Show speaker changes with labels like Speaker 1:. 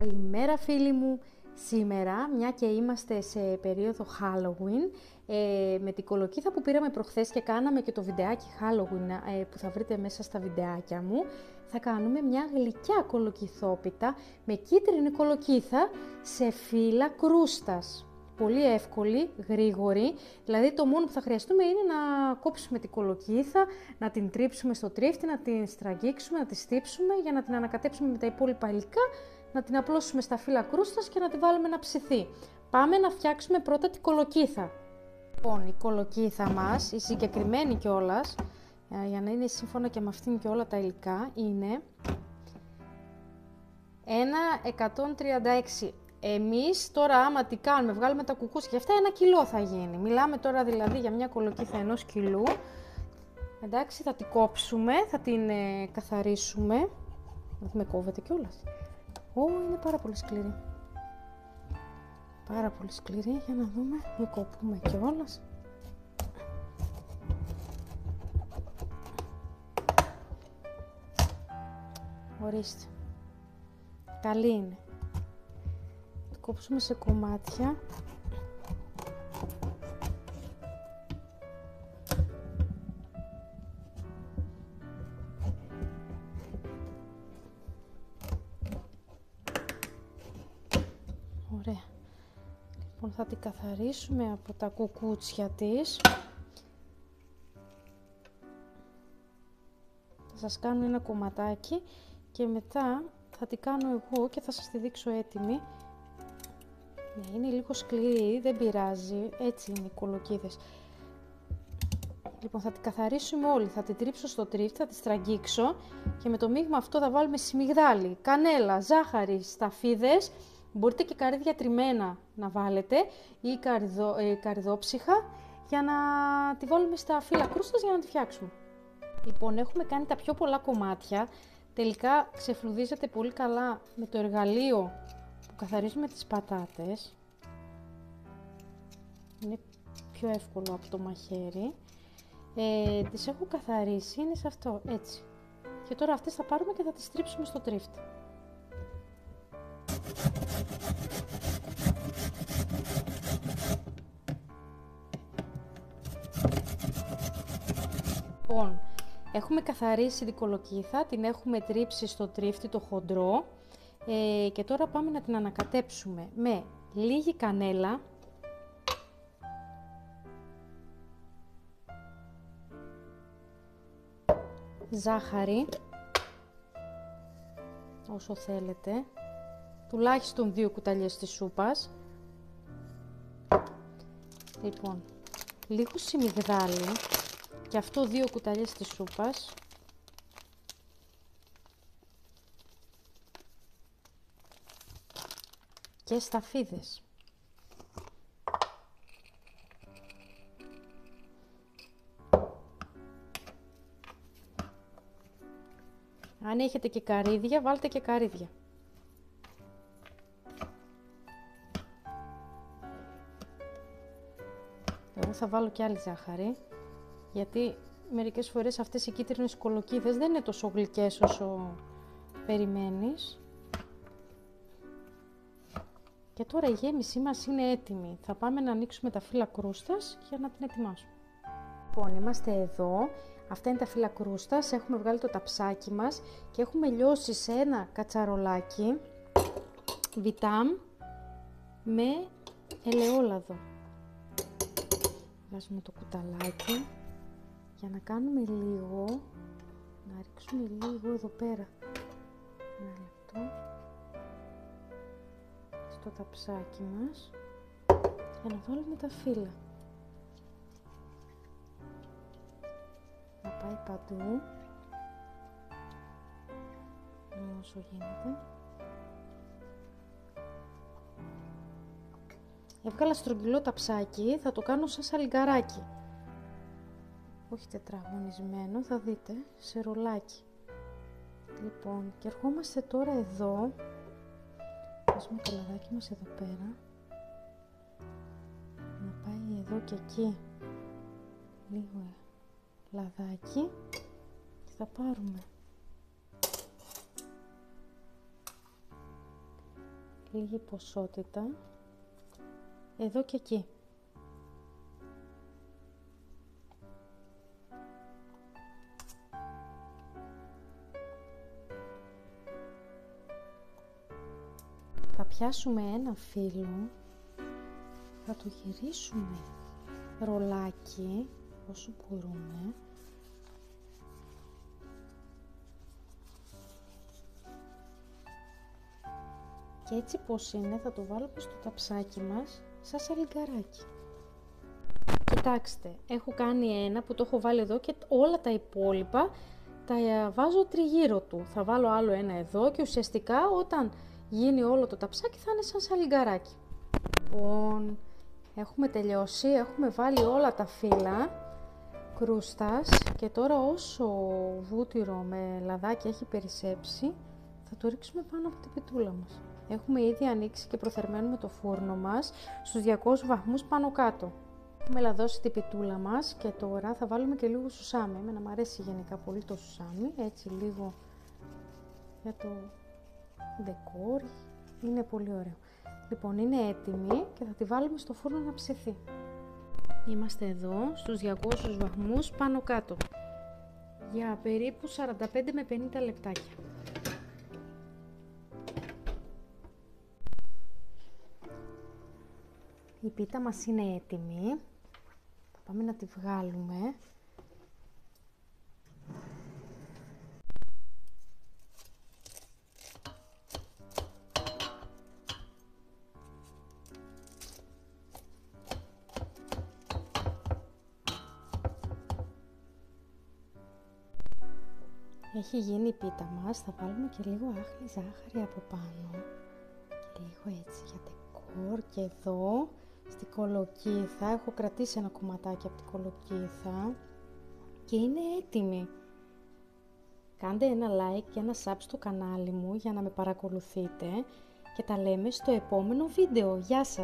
Speaker 1: Καλημέρα φίλοι μου. Σήμερα, μια και είμαστε σε περίοδο Halloween, με την κολοκύθα που πήραμε προχθές και κάναμε και το βιντεάκι Halloween που θα βρείτε μέσα στα βιντεάκια μου, θα κάνουμε μια γλυκιά κολοκυθόπιτα με κίτρινη κολοκύθα σε φύλλα κρούστας. Πολύ εύκολη, γρήγορη, δηλαδή το μόνο που θα χρειαστούμε είναι να κόψουμε την κολοκύθα, να την τρίψουμε στο τρίφτη, να την στραγγίξουμε, να τη στύψουμε για να την ανακατέψουμε με τα υπόλοιπα υλικά, να την απλώσουμε στα φύλλα κρούστας και να τη βάλουμε να ψηθεί. Πάμε να φτιάξουμε πρώτα την κολοκύθα. Λοιπόν, η κολοκύθα μας, η συγκεκριμένη κιόλας, για να είναι σύμφωνα και με αυτήν και όλα τα υλικά, είναι 1,136. Εμείς τώρα άμα τι κάνουμε, βγάλουμε τα κουκούτσια και αυτά, 1 κιλό θα γίνει. Μιλάμε τώρα δηλαδή για μια κολοκύθα 1 κιλού. Εντάξει, θα την κόψουμε, θα την καθαρίσουμε. Να με κόβεται κιόλας. Είναι πάρα πολύ σκληρή. Πάρα πολύ σκληρή, για να δούμε, μην κοπούμε κιόλας. Ορίστε. Καλή είναι. Θα κόψουμε σε κομμάτια. Ωραία. Λοιπόν, θα την καθαρίσουμε από τα κουκούτσια της. Θα σας κάνω ένα κομματάκι και μετά θα την κάνω εγώ και θα σας τη δείξω έτοιμη. Ναι, είναι λίγο σκληρή, δεν πειράζει, έτσι είναι οι κολοκύθες. Λοιπόν, θα την καθαρίσουμε όλη, θα την τρίψω στο τρίφτη, θα τη στραγγίξω και με το μείγμα αυτό θα βάλουμε σμιγδάλι, κανέλα, ζάχαρη, σταφίδες. Μπορείτε και καρύδια τριμμένα να βάλετε ή καρυδόψυχα για να τη βάλουμε στα φύλλα κρούστας για να τη φτιάξουμε. Λοιπόν, έχουμε κάνει τα πιο πολλά κομμάτια. Τελικά ξεφλουδίζεται πολύ καλά με το εργαλείο που καθαρίζουμε τις πατάτες. Είναι πιο εύκολο από το μαχαίρι. Τις έχω καθαρίσει, είναι σε αυτό, έτσι. Και τώρα αυτές θα πάρουμε και θα τις στρίψουμε στο τρίφτη. Λοιπόν, έχουμε καθαρίσει την κολοκύθα, την έχουμε τρίψει στο τρίφτη το χοντρό και τώρα πάμε να την ανακατέψουμε με λίγη κανέλα, ζάχαρη, όσο θέλετε, τουλάχιστον 2 κουταλιές της σούπας, λοιπόν, λίγο σιμιγδάλι, και αυτό 2 κουταλιές της σούπας, και σταφίδες. Αν έχετε και καρύδια, βάλτε και καρύδια. Εγώ θα βάλω και άλλη ζάχαρη, γιατί μερικές φορές αυτές οι κίτρινες κολοκύθες δεν είναι τόσο γλυκές όσο περιμένεις. Και τώρα η γέμισή μας είναι έτοιμη. Θα πάμε να ανοίξουμε τα φύλλα κρούστας για να την ετοιμάσουμε. Λοιπόν, είμαστε εδώ. Αυτά είναι τα φύλλα κρούστας. Έχουμε βγάλει το ταψάκι μας και έχουμε λιώσει σε ένα κατσαρολάκι βιτάμ με ελαιόλαδο. Βάζουμε το κουταλάκι για να κάνουμε λίγο, να ρίξουμε λίγο εδώ πέρα. Ένα λεπτό. Στο ταψάκι μας για να βάλουμε τα φύλλα. Να πάει παντού όσο γίνεται. Έβγαλα στρογγυλό ταψάκι, θα το κάνω σαν σαλιγκαράκι. Όχι τετραγωνισμένο, θα δείτε, σε ρολάκι. Λοιπόν, και ερχόμαστε τώρα εδώ. Βάζουμε το λαδάκι μας εδώ πέρα. Να πάει εδώ και εκεί λίγο λαδάκι. Και θα πάρουμε λίγη ποσότητα, εδώ και εκεί. Θα πιάσουμε ένα φύλλο, θα το γυρίσουμε ρολάκι όσο μπορούμε και έτσι πως είναι θα το βάλουμε στο ταψάκι μας σαν σαλιγκαράκι. Κοιτάξτε, έχω κάνει ένα που το έχω βάλει εδώ και όλα τα υπόλοιπα τα βάζω τριγύρω του. Θα βάλω άλλο ένα εδώ και ουσιαστικά όταν γίνει όλο το ταψάκι θα είναι σαν σαλιγκαράκι. Λοιπόν, έχουμε τελειώσει, έχουμε βάλει όλα τα φύλλα κρούστας και τώρα όσο βούτυρο με λαδάκι έχει περισσέψει θα το ρίξουμε πάνω από την πιτούλα μας. Έχουμε ήδη ανοίξει και προθερμαίνουμε το φούρνο μας στους 200 βαθμούς πάνω κάτω. Έχουμε λαδώσει την πιτούλα μας και τώρα θα βάλουμε και λίγο σουσάμι. Εμένα μου αρέσει γενικά πολύ το σουσάμι, έτσι λίγο για το ντεκόρ, είναι πολύ ωραίο. Λοιπόν, είναι έτοιμη και θα τη βάλουμε στο φούρνο να ψηθεί. Είμαστε εδώ στους 200 βαθμούς πάνω κάτω για περίπου 45 με 50 λεπτάκια. Η πίτα μας είναι έτοιμη. Θα πάμε να τη βγάλουμε. Έχει γίνει η πίτα μας, θα βάλουμε και λίγο άχλη ζάχαρη από πάνω και λίγο έτσι για ντεκόρ και εδώ στην κολοκύθα, έχω κρατήσει ένα κομματάκι από την κολοκύθα και είναι έτοιμη. Κάντε ένα like και ένα sub στο κανάλι μου για να με παρακολουθείτε και τα λέμε στο επόμενο βίντεο. Γεια σας!